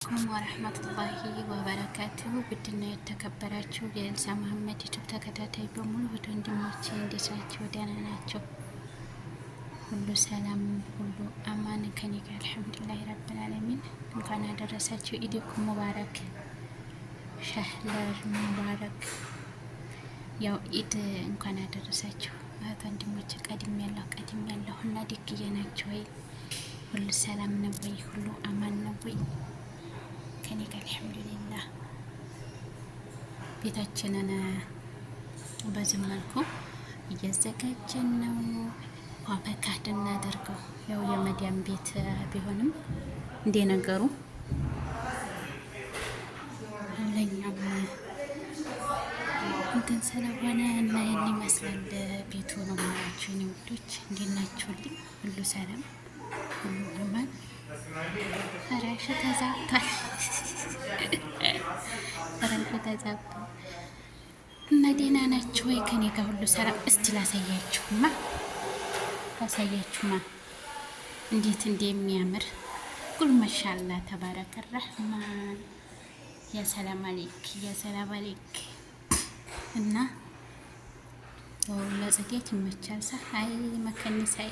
አሰላሙ ወረህመቱላሂ ወበረካቱሁ ውድና የተከበራችሁ የኤልሳ መሐመድ ዩቱብ ተከታታይ በሙሉ ወንድሞቼ እንዴት ናቸው? ደህና ናቸው? ሁሉ ሰላም፣ ሁሉ አማን ከኔ ጋር አልሐምዱሊላህ ረብል ዓለሚን። እንኳን አደረሳችሁ። ኢድኩም ሙባረክ፣ ሸህር ሙባረክ። ያው ኢድ እንኳን አደረሳችሁ እህት ወንድሞቼ። ቀድም ያለሁ እና ድክዬ ናቸው ወይ? ሁሉ ሰላም ነው ወይ? ሁሉ አማን ነው ወይ? ከኔ ጋር አልሐምዱሊላህ። ቤታችንን በዚህ መልኩ እያዘጋጀን ነው። ዋበካድ እናደርገው። ያው የመዲያም ቤት ቢሆንም እንደ ነገሩ ለኛም እንትን ስለሆነ እና ይህን ይመስላል ቤቱ ነው ማለችሁ። የኔ ውዶች እንዴት ናችሁልኝ? ሁሉ ሰላም፣ ሁሉ አማን። ፍራሹ ተዛብቷል፣ ፍራሹ ተዛብቷል እና ደህና ናችሁ ወይ? ከኔ ጋር ሁሉ ሰላም። እስቲ ላሳያችሁማ እንዴት እንደሚያምር ቁል ማሻአላ ተባረከ ረህማን። ያ ሰላም አለይክ እና ለጽጌት ይመቻል። አይ መከኒሳዬ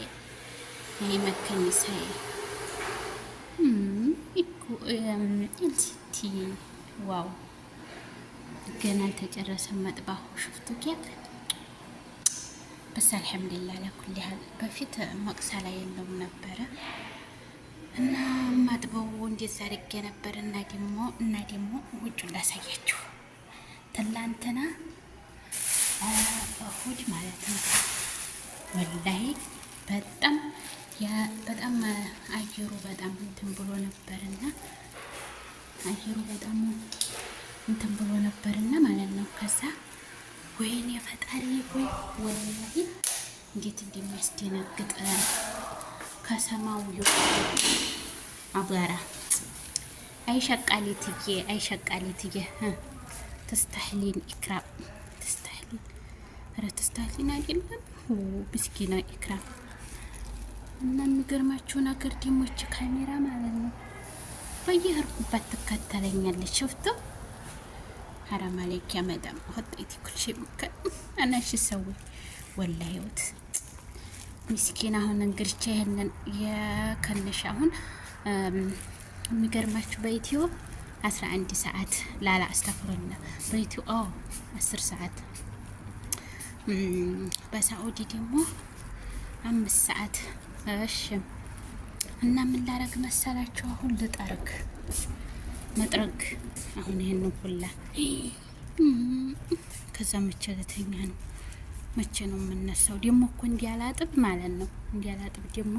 ኤልሲቲ ዋው፣ ገና አልተጨረሰም መጥባሁ። ሽፍቱ ኬክ በስ አልሐምዱሊላህ ለኩል ያህል። በፊት መቅሳ ላይ የለውም ነበረ እና ማጥበው እንደዛ አድርጌ ነበር። እና ደግሞ ውጭ ላሳያችሁ። ትላንትና እሁድ ማለት ነው። ወላሂ በጣም አየሩ በጣም እንትን ብሎ ነበርና ማለት ነው። ከዛ ወይኔ ፈጣሪ ሆይ ወላሂ እንዴት እንደሚያስደነግጥ ከሰማው አቧራ። አይሸቃሊትዬ ተስተህሊን ኢክራም ተስተህሊን አይደለም ምስኪና ኢክራም። እና የሚገርማችሁ ነገር ዲሞች ካሜራ ማለት ነው በየህርኩባት ትከተለኛለች። ሽፍቶ ሐራም አለክ ያ መዳም ወጣይቲ ኩልሽ ምከ አናሽ ሰው ወላሂ ወት ምስኪና። አሁን እንግዲህ ይሄንን የከነሽ አሁን የሚገርማችሁ በኢትዮ 11 ሰዓት ላላ አስተፍሩና በኢትዮ 10 ሰዓት በሳዑዲ ደግሞ 5 ሰዓት። እሺ እና ምን ላረግ መሰላችሁ? አሁን መጥረግ አሁን ይሄን ሁላ ከዛ መቼ ለተኛ ነው? መቼ ነው የምነሳው? ደግሞ እኮ እንዲያላጥብ ማለት ነው። እንዲያላጥብ ደግሞ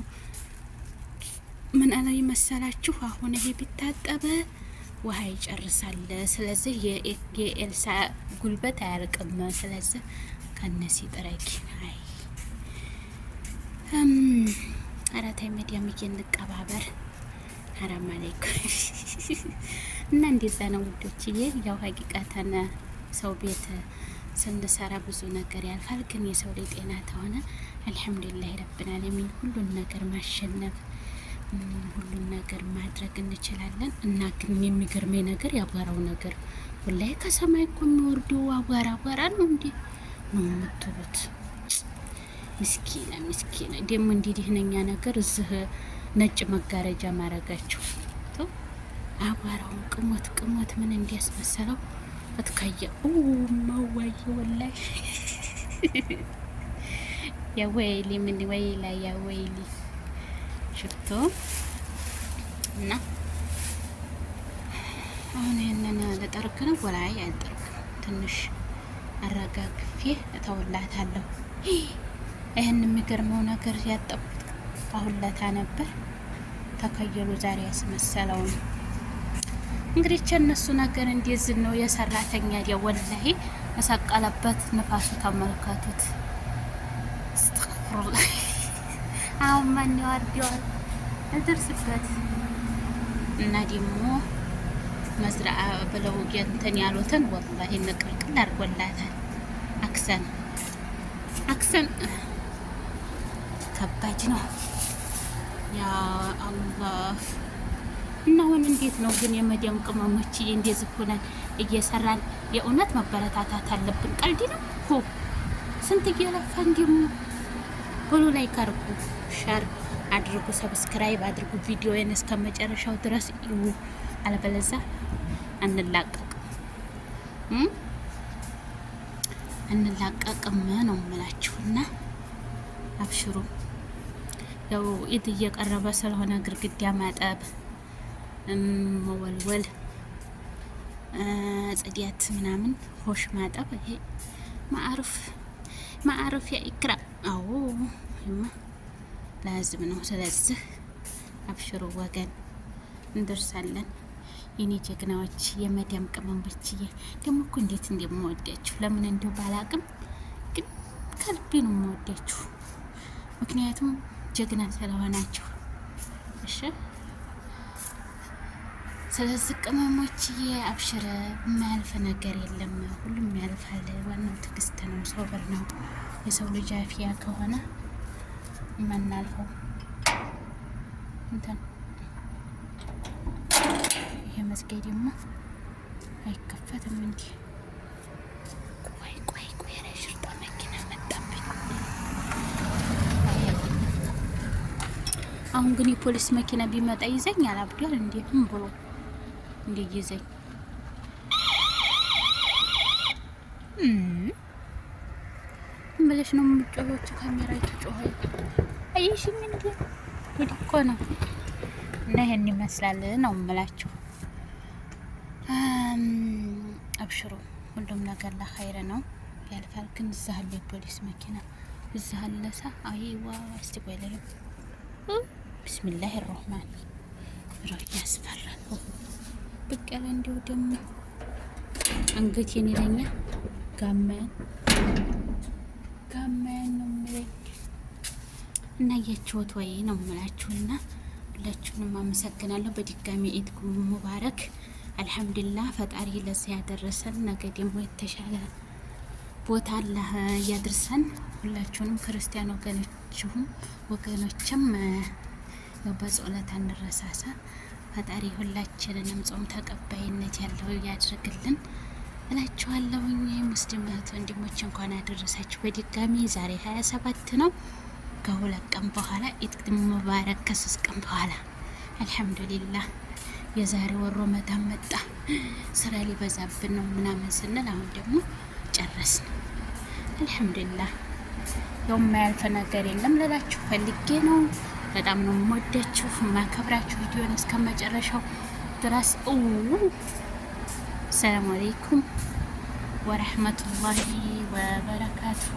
ምን አለ መሰላችሁ? አሁን ይሄ ቢታጠበ ውሃ ይጨርሳል። ስለዚህ የኤልሳ ጉልበት አያልቅም። ስለዚህ ከነሲ ጥረጊ። አይ አራታይ ሚዲያም እንቀባበር። ሐራም አለይኩም እና እንደዛ ነው ውዶችዬ። ያው ሀቂቃተን ሰው ቤት ስንሰራ ብዙ ነገር ያልፋል። ግን የሰው ላይ ጤና ተሆነ አልሐምዱሊላህ ረብል ዓለሚን ሁሉን ነገር ማሸነፍ፣ ሁሉን ነገር ማድረግ እንችላለን። እና ግን የሚገርመኝ ነገር ያቧራው ነገር ወላሂ ከሰማይ እኮ የሚወርደው አቧራ ነው እንዴ ነው የምትሉት? ምስኪና ደግሞ እንዲህነኛ ነገር እዚህ ነጭ መጋረጃ ማረጋቸው አቧራውን ቅሞት ምን እንዲያስመሰለው እትካየ ማዋይ ወላሂ ያወይሊ ምን ወይላ ያወይሊ ሽፍቶ እና አሁን ይሄንን ለጠርክ ነው ወላይ አይጠርክ ትንሽ አረጋግፌ እተውላታለሁ። ይሄን የሚገርመው ነገር ያጠቡት አሁንለታ ነበር ተከየሉ ዛሬ ያስመሰለው ነው። እንግዲህ እነሱ ነገር እንደዚህ ነው የሰራተኛ ወላሂ ተሰቀለበት ንፋሱ ተመልከቱት። አስተግፍሩላህ አሁን ማን ያወርደዋል? እደርስበት እና ደግሞ መዝራ ብለው እንትን ያሉትን ወላሂ ንቅልቅል አድርጎላታል። አክሰን ከባድ ነው። ያ አላህ እና አሁን እንዴት ነው ግን የመዲያም ቅመሞች እንደዚህ ሆነን እየሰራን የእውነት መበረታታት አለብን። ቀልድ ነው ሆ ስንት እየለፋን ደግሞ ሁሉ ላይ ካርጉ ሸር አድርጉ፣ ሰብስክራይብ አድርጉ፣ ቪዲዮዬን እስከ መጨረሻው ድረስ ይዩ። አለበለዛ አንላቀቅም ነው የምላችሁና አብሽሩ። ያው ኢድ እየቀረበ ስለሆነ ግድግዳ ማጠብ፣ መወልወል፣ ጽዳት ምናምን ሆሽ ማጠብ ይሄ ማዕሩፍ ያ ኢክራ አዎ ላዝም ነው። ስለዚህ አብሽሩ ወገን እንደርሳለን። የኔ ጀግናዎች የመዳም ቅመሞችዬ ደግሞ እኮ እንዴት እንደምወዳችሁ ለምን እንደው ባላቅም ግን ከልቤ ነው የምወዳችሁ። ምክንያቱም ጀግና ስለሆናችሁ። እሺ ስለዚህ ቅመሞችዬ አብሽረ የማያልፍ ነገር የለም፣ ሁሉም ያልፋል። ዋናው ትዕግስት ነው፣ ሶብር ነው። የሰው ልጅ አፊያ ከሆነ የማናልፈው እንትን ይሄ መዝጊያ ደግሞ አይከፈትም እንዴ? ቆይ ረሽርጣ መኪና መጣብኝ። አሁን ግን የፖሊስ መኪና ቢመጣ ይዘኛል። አብዷል እንዴ? ምን ብሎ እንዴ ይዘኝ ብለሽ ነው የምትጮኸው? ካሜራ ይጮኸ አይሽም እንዴ? ጉድ እኮ ነው። እና ይሄን ይመስላል ነው የምላችሁ። አብሽሩ፣ ሁሉም ነገር ለኸይር ነው፣ ያልፋል። ግን እዛ አለ የፖሊስ መኪና እዛ አለሳ። አይዋ እስቲ ቆይ ለለው። ቢስሚላህ الرحمن الرحيم ያስፈራል። በቀለ እንዲው ደግሞ አንገቴን ይለኛል። ጋመን ነው የምለኝ እና ያችሁት ወይ ነው የምላችሁና ሁላችሁንም አመሰግናለሁ። በድጋሚ ኢድ ሙባረክ። አልሐምዱሊላህ ፈጣሪ ለዚህ ያደረሰን። ነገ ደግሞ የተሻለ ቦታ አላህ ያድርሰን። ሁላችሁንም ክርስቲያን ወገኖችም በጸሎት አንረሳሳ። ፈጣሪ ሁላችንንም ጾም ተቀባይነት ያለው ያድርግልን እላችኋለሁ። ሙስሊም ወንድሞች እንኳን አደረሳችሁ በድጋሚ። ዛሬ 27 ነው። ከሁለት ቀን በኋላ ኢድ ሙባረክ። ከ3 ቀን በኋላ አልሐምዱሊላህ የዛሬ ወር ረመዳን መጣ። ስራ ሊበዛብን ነው ምናምን ስንል አሁን ደግሞ ጨረስን። አልሐምዱሊላህ ያው የማያልፍ ነገር የለም ልላችሁ ፈልጌ ነው። በጣም ነው የምወዳችሁ ማከብራችሁ። ቪዲዮን እስከ መጨረሻው ድረስ ሰላም አለይኩም ወራህመቱላሂ ወበረካቱሁ።